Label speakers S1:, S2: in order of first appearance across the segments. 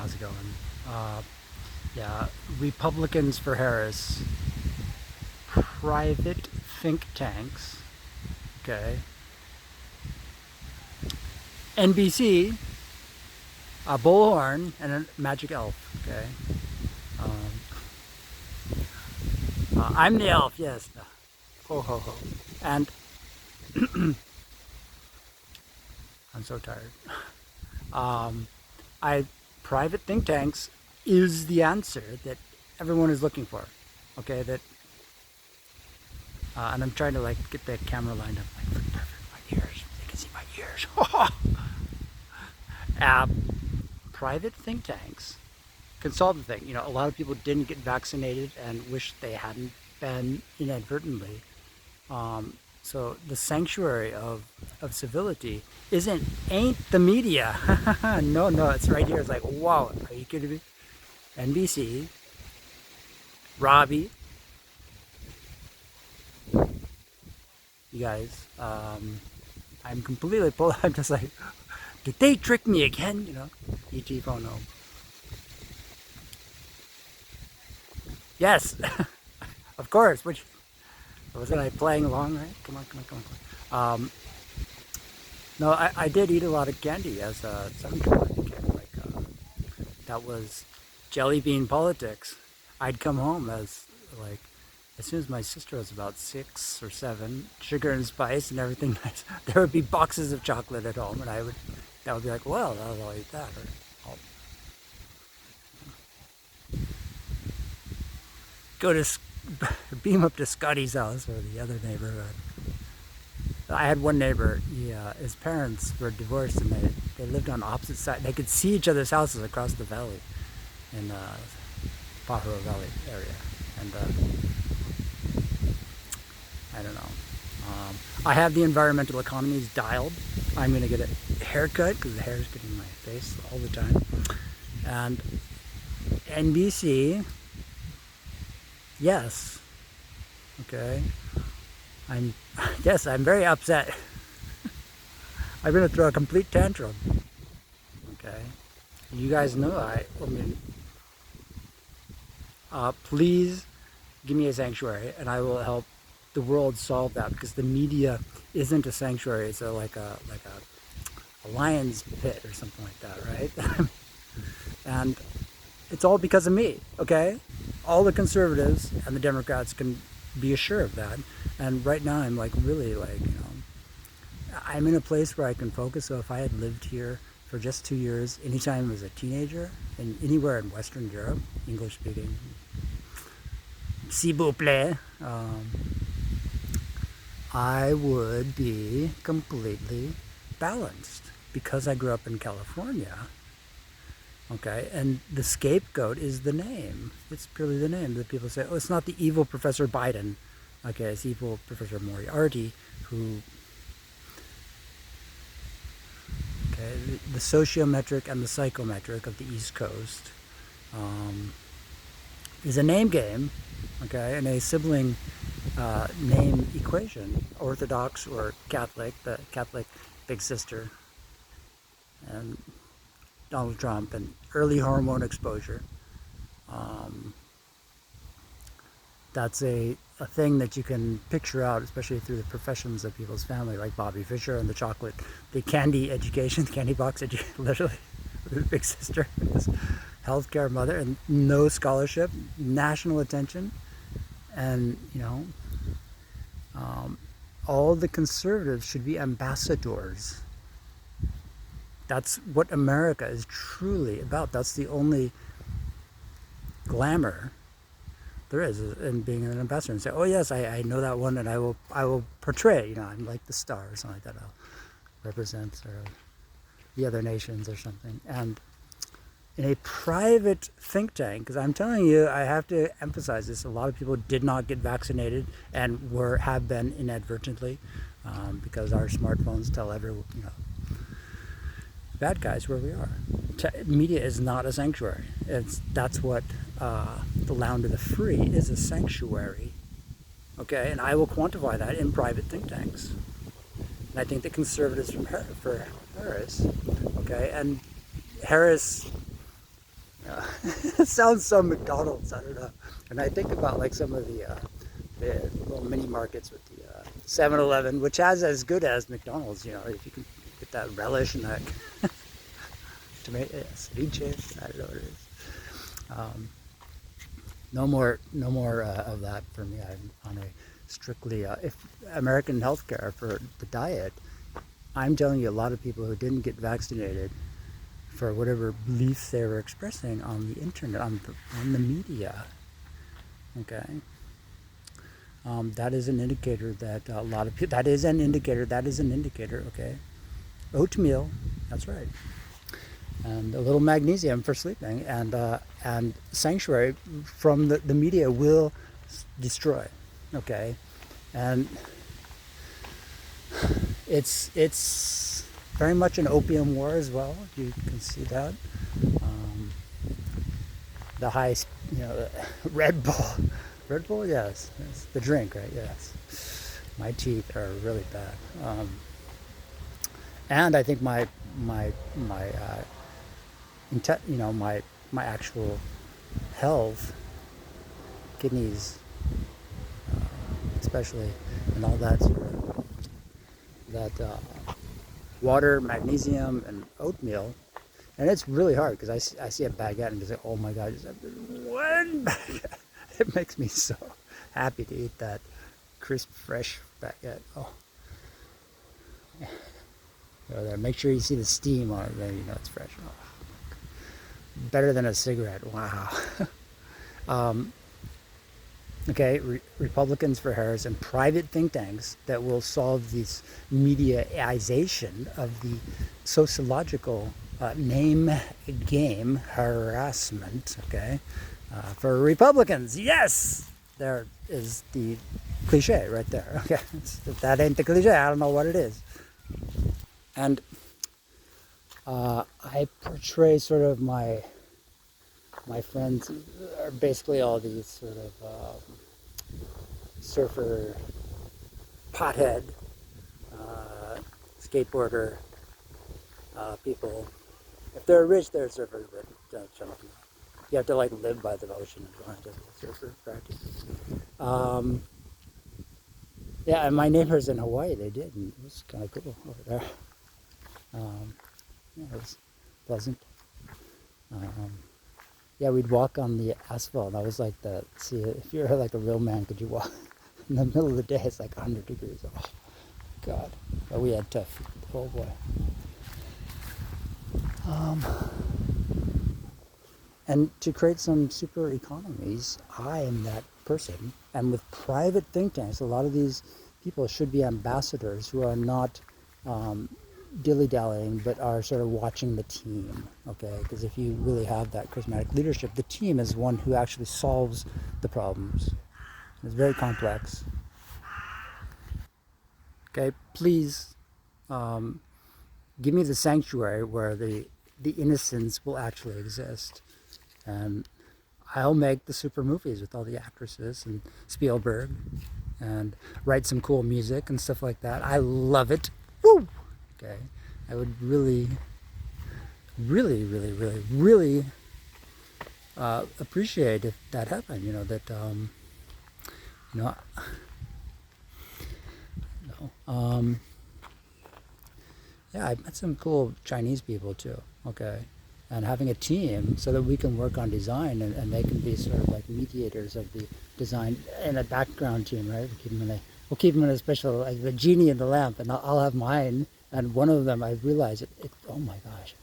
S1: how's it going? Yeah, Republicans for Harris, private think tanks, okay, NBC, a bullhorn, and a magic elf, okay. I'm the elf, yes. Ho ho ho. And I'm so tired. Um, I private think tanks is the answer that everyone is looking for. Okay, that and I'm trying to like get the camera lined up like perfect. My ears, they can see my ears. uh, Private think tanks can solve the thing. You know, a lot of people didn't get vaccinated and wish they hadn't been inadvertently. So the sanctuary of civility ain't the media. No, no, it's right here. It's like, wow, are you kidding me? NBC, Robbie, you guys. I'm completely pulled. I'm just like, did they trick me again? You know, ET phone home. Yes, of course. Which wasn't I playing along? Right? Come on, come on, come on. No, I did eat a lot of candy as a 7-year-old. I think that was jelly bean politics. I'd come home like as soon as my sister was about 6 or 7, sugar and spice and everything nice. There would be boxes of chocolate at home, and that would be like, well, I'll eat that, or I'll go to beam up to Scotty's house or the other neighborhood. I had one neighbor. His parents were divorced, and they lived on opposite sides. They could see each other's houses across the valley in Pajaro Valley area, and I don't know. I have the environmental economies dialed. I'm gonna get a haircut because the hair is getting in my face all the time. And NBC, yes, okay. I'm very upset. I'm gonna throw a complete tantrum. Okay, you guys know I mean, please give me a sanctuary, and I will help the world solve that, because the media isn't a sanctuary. It's a lion's pit or something like that, right? And it's all because of me. Okay, all the conservatives and the Democrats can be assured of that. And right now I'm like really like, I'm in a place where I can focus. So if I had lived here for just 2 years, anytime as a teenager, and anywhere in Western Europe, English speaking, s'il vous plaît, I would be completely balanced because I grew up in California. Okay, and the scapegoat is the name. It's purely the name that people say, oh, it's not the evil Professor Biden. Okay, it's evil Professor Moriarty, who, okay, the sociometric and the psychometric of the East Coast is a name game, okay, and a sibling name equation, Orthodox or Catholic, the Catholic big sister, and Donald Trump, and early hormone exposure. That's a thing that you can picture out, especially through the professions of people's family, like Bobby Fischer and the candy education, the candy box education, literally, the big sister, this healthcare mother, and no scholarship, national attention, and all the conservatives should be ambassadors. That's what America is truly about. That's the only glamour there is in being an ambassador, and say, oh yes, I know that one, and I will portray, I'm like the star or something like that. I'll represent the other nations or something. And in a private think tank, because I'm telling you, I have to emphasize this, a lot of people did not get vaccinated and have been inadvertently, because our smartphones tell everyone, bad guys where we are. Media is not a sanctuary. That's what the land of the free is, a sanctuary. Okay, and I will quantify that in private think tanks. And I think the conservatives for Harris, okay, and Harris It sounds so McDonald's. I don't know. And I think about like some of the little mini markets with the 7-Eleven, which has as good as McDonald's. You know, if you can get that relish and that tomato, ceviche. I don't know what it is. No more of that for me. I'm on a strictly if American healthcare for the diet. I'm telling you, a lot of people who didn't get vaccinated for whatever beliefs they were expressing on the internet, on the media. Okay, that is an indicator that a lot of people. That is an indicator. Okay, oatmeal. That's right. And a little magnesium for sleeping, and sanctuary from the media will destroy. Okay, and it's very much an opium war as well. You can see that. The high, Red Bull, yes, it's the drink, right? Yes, my teeth are really bad, and I think my my actual health, kidneys, especially, and all that sort of that water, magnesium, and oatmeal. And it's really hard because I see a baguette and just like, oh my God, just have one baguette. It makes me so happy to eat that crisp, fresh baguette. Oh, go there. Make sure you see the steam on it, then you know it's fresh. Oh, better than a cigarette. Wow. Okay, Republicans for Harris and private think tanks that will solve this mediaization of the sociological name game harassment. Okay, for Republicans, yes, there is the cliche right there. Okay, if that ain't the cliche, I don't know what it is. And I portray sort of my friends are basically all these sort of surfer, pothead, skateboarder people. If they're rich, they're surfers, but you have to like live by the ocean and go into surfer practice. Yeah, and my neighbors in Hawaii, they did, and it was kind of cool over there. Yeah, it was pleasant. Yeah, we'd walk on the asphalt. I was like, see, if you're like a real man, could you walk in the middle of the day? It's like 100 degrees. Oh, God. But we had tough. Oh, boy. And to create some super economies, I am that person. And with private think tanks, a lot of these people should be ambassadors who are not dilly-dallying, but are sort of watching the team, okay? Because if you really have that charismatic leadership, the team is one who actually solves the problems. It's very complex. Okay, please give me the sanctuary where the innocence will actually exist. And I'll make the super movies with all the actresses and Spielberg and write some cool music and stuff like that. I love it. Woo! Okay, I would really appreciate if that happened. You know that. Yeah, I met some cool Chinese people too. Okay, and having a team so that we can work on design and they can be sort of like mediators of the design and a background team, right? We'll keep them in a special, like the genie in the lamp, and I'll have mine. And one of them, I realized oh my gosh.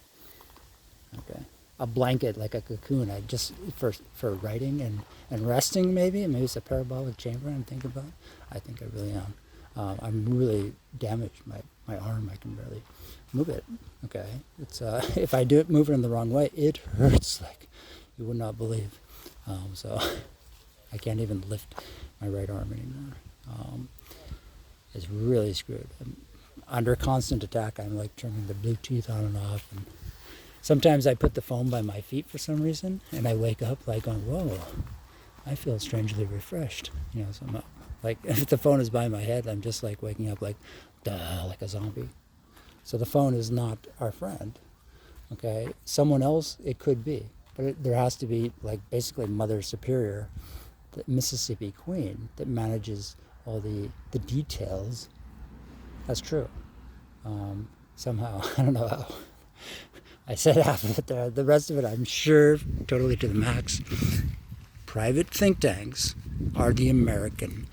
S1: Okay. A blanket, like a cocoon, I just, for writing and resting maybe it's a parabolic chamber I'm thinking about. I think I really am. I'm really damaged, my arm, I can barely move it. Okay. It's, if I move it in the wrong way, it hurts like you would not believe. So I can't even lift my right arm anymore. It's really screwed. Under constant attack, I'm like turning the Bluetooth on and off, and sometimes I put the phone by my feet for some reason, and I wake up like going, whoa, I feel strangely refreshed. So I'm like, if the phone is by my head, I'm just like waking up like, duh, like a zombie. So the phone is not our friend, okay? Someone else, it could be, but there has to be like basically Mother Superior, the Mississippi Queen, that manages all the details. That's true. Somehow, I don't know how. I said half of it there. The rest of it, I'm sure, totally to the max. Private think tanks are the American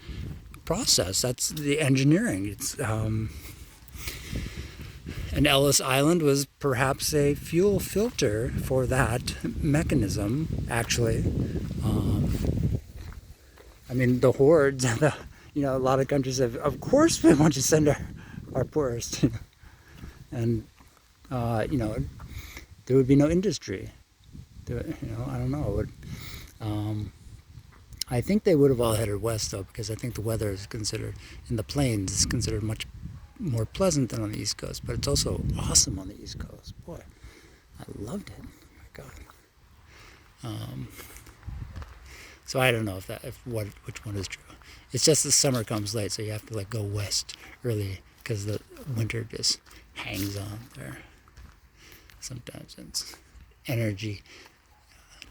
S1: process. That's the engineering. It's and Ellis Island was perhaps a fuel filter for that mechanism. Actually, I mean the hordes. A lot of countries have. Of course, we want to send our poorest, and there would be no industry. I don't know. I think they would have all headed west though, because I think the weather is considered in the plains is considered much more pleasant than on the East Coast, but it's also awesome on the East Coast. Boy, I loved it. Oh my God. So I don't know which one is true. It's just the summer comes late, so you have to like go west early because the winter just hangs on there. Sometimes it's energy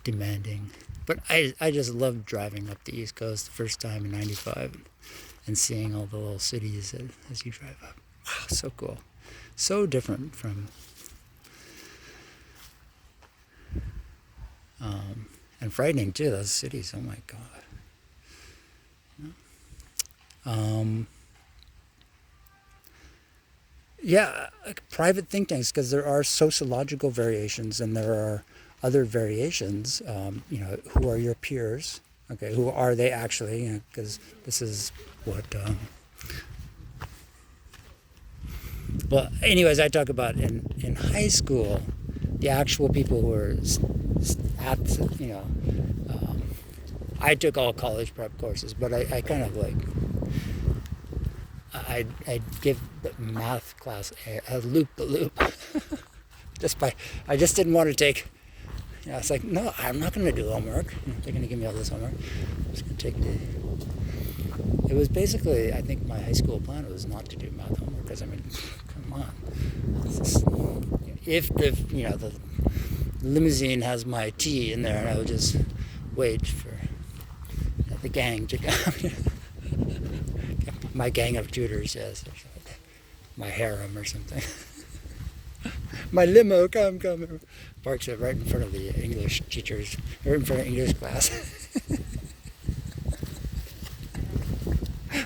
S1: demanding. But I just loved driving up the East Coast the first time in '95 and seeing all the little cities as you drive up. Wow, so cool. So different from... and frightening too, those cities, oh my God. Private think tanks, because there are sociological variations and there are other variations. Who are your peers? Okay, who are they actually? Because this is what... Well, anyways, I talk about in high school, the actual people who were at, I took all college prep courses, but I kind of like... I'd give the math class a loop. I just didn't want to take... it's like, no, I'm not going to do homework. They're going to give me all this homework. I'm just going to take It was basically, I think my high school plan was not to do math homework, because, come on. If the limousine has my tea in there, and I would just wait for the gang to come. My gang of tutors, yes. My harem or something. My limo, come. Parks it right in front of the English teachers, or in front of English class.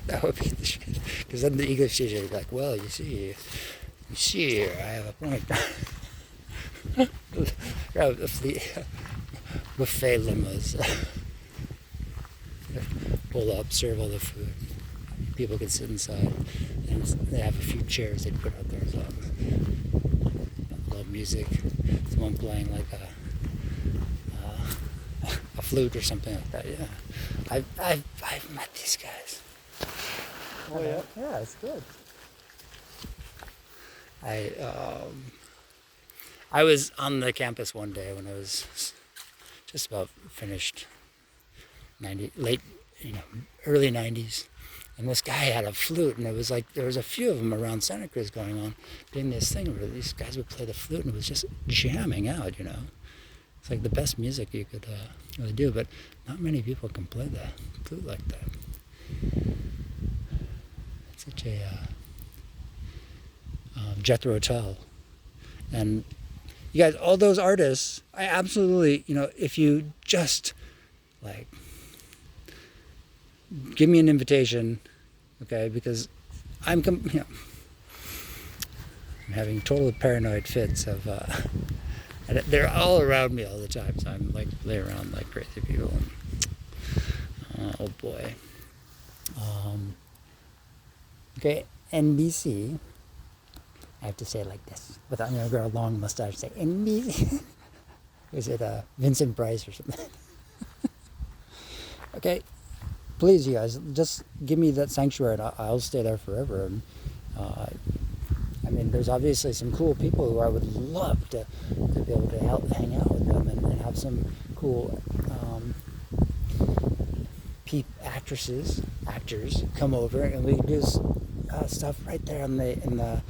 S1: That would be the shit. Because then the English teacher would be like, well, you see, I have a point. Buffet limos. Pull up, serve all the food. People can sit inside, and they have a few chairs they put out there as well. Love music. Someone playing like a flute or something like that. Yeah, I've met these guys.
S2: Oh yeah.
S1: Yeah, it's good. I was on the campus one day when I was just about finished, early 90s. And this guy had a flute, and it was like there was a few of them around Santa Cruz going on, doing this thing where these guys would play the flute, and it was just jamming out, It's like the best music you could really do, but not many people can play the flute like that. It's such a Jethro Tull. And you guys, all those artists, I absolutely, if you just like... give me an invitation, okay? Because I'm having total paranoid fits of, and they're all around me all the time. So I'm like lay around like crazy people. Oh boy. Okay, NBC. I have to say it like this, without grow a long mustache. Say NBC. Is it Vincent Price or something? Okay. Please, you guys, just give me that sanctuary, and I'll stay there forever. And there's obviously some cool people who I would love to be able to hang out with them and have some cool actors come over, and we do stuff right there in the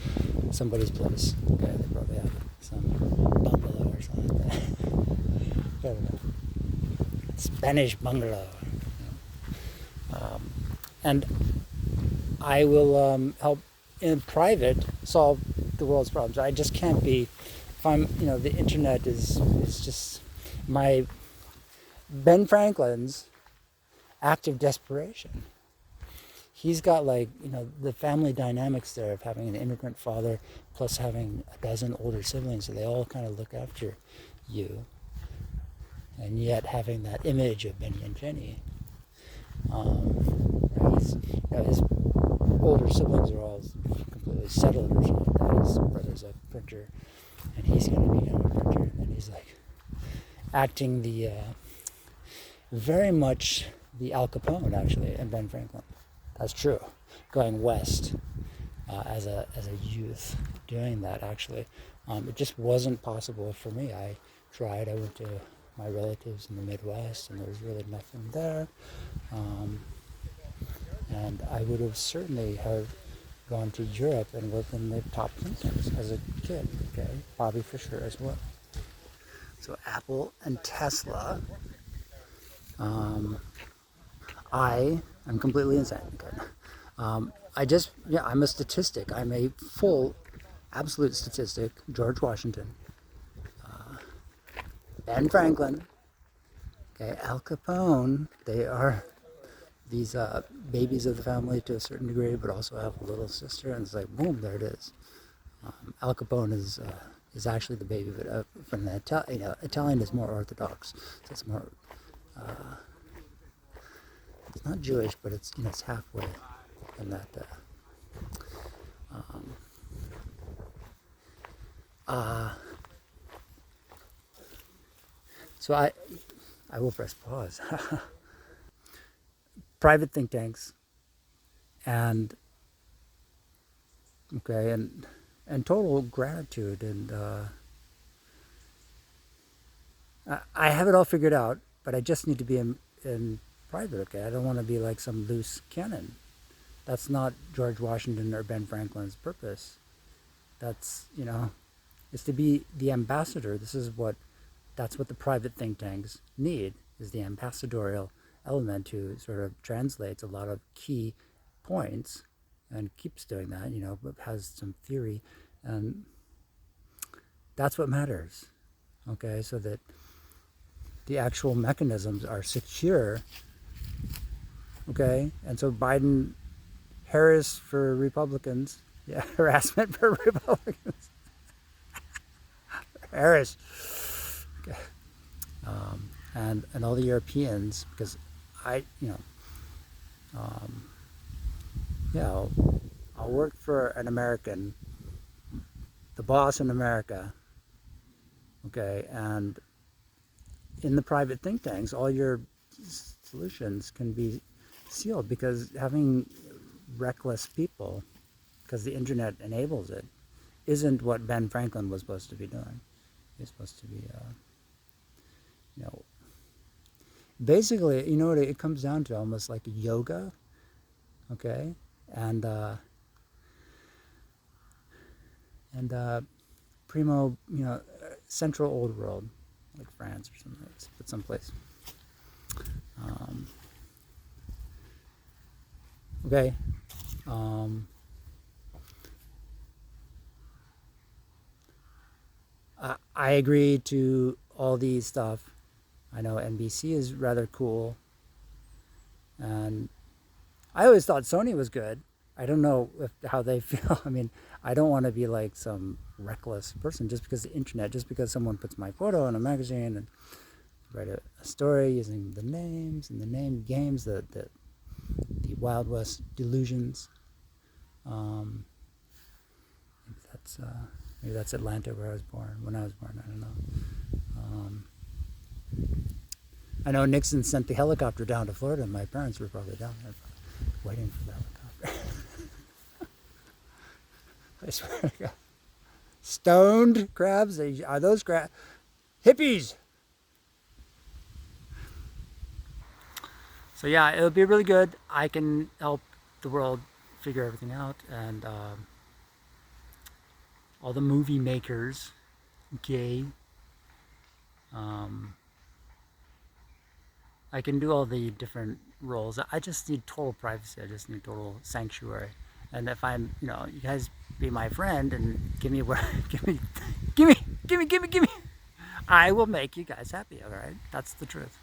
S1: somebody's place. Okay, they probably have some bungalow or something like that. Spanish bungalow. And I will help in private solve the world's problems. I just can't be, if I'm, the internet is just my, Ben Franklin's act of desperation. He's got the family dynamics there of having an immigrant father plus having a dozen older siblings, so they all kind of look after you. And yet having that image of Benny and Jenny. His older siblings are all completely settled or something like that. His brother's a printer, and he's going to become a printer. And he's acting the very much the Al Capone actually, and Ben Franklin. That's true. Going west as a youth, doing that actually, it just wasn't possible for me. I tried. I went to my relatives in the Midwest, and there was really nothing there. And I would have certainly have gone to Europe and worked in the top printers as a kid. Okay, Bobby Fischer as well. So Apple and Tesla. I'm completely insane. Okay. I'm a statistic. I'm a full, absolute statistic. George Washington, Ben Franklin, okay, Al Capone. They are these babies of the family to a certain degree, but also have a little sister, and it's like boom, there it is. Al Capone is actually the baby from the Italian is more Orthodox, so it's more. It's not Jewish, but it's it's halfway in that. So I will press pause. Private think tanks, and okay, and total gratitude, and I have it all figured out, but I just need to be in private. Okay, I don't want to be like some loose cannon. That's not George Washington or Ben Franklin's purpose. That's it's to be the ambassador. That's what the private think tanks need, is the ambassadorial element who sort of translates a lot of key points and keeps doing that, but has some theory, and that's what matters. Okay, so that the actual mechanisms are secure. Okay, and so Biden, Harris for Republicans, harassment for Republicans. Harris. Okay. And all the Europeans, because I'll work for an American, the boss in America, okay, and in the private think tanks, all your solutions can be sealed, because having reckless people, because the internet enables it, isn't what Ben Franklin was supposed to be doing. He's supposed to be, basically, what it comes down to, almost like yoga, okay, and primo, central old world, like France or something, but someplace. Okay. I agree to all these stuff. I know NBC is rather cool, and I always thought Sony was good. I don't know how they feel. I mean, I don't want to be like some reckless person just because the internet, just because someone puts my photo in a magazine and write a story using the names and the name games, the Wild West delusions. Maybe that's Atlanta where I was born. When I was born, I don't know. I know Nixon sent the helicopter down to Florida, and my parents were probably down there waiting for the helicopter. I swear to God. Stoned crabs? Are those crabs? Hippies! So yeah, it'll be really good. I can help the world figure everything out, and all the movie makers, okay, I can do all the different roles. I just need total privacy. I just need total sanctuary. And if I'm, you guys be my friend and give me where, give me, I will make you guys happy. All right, that's the truth.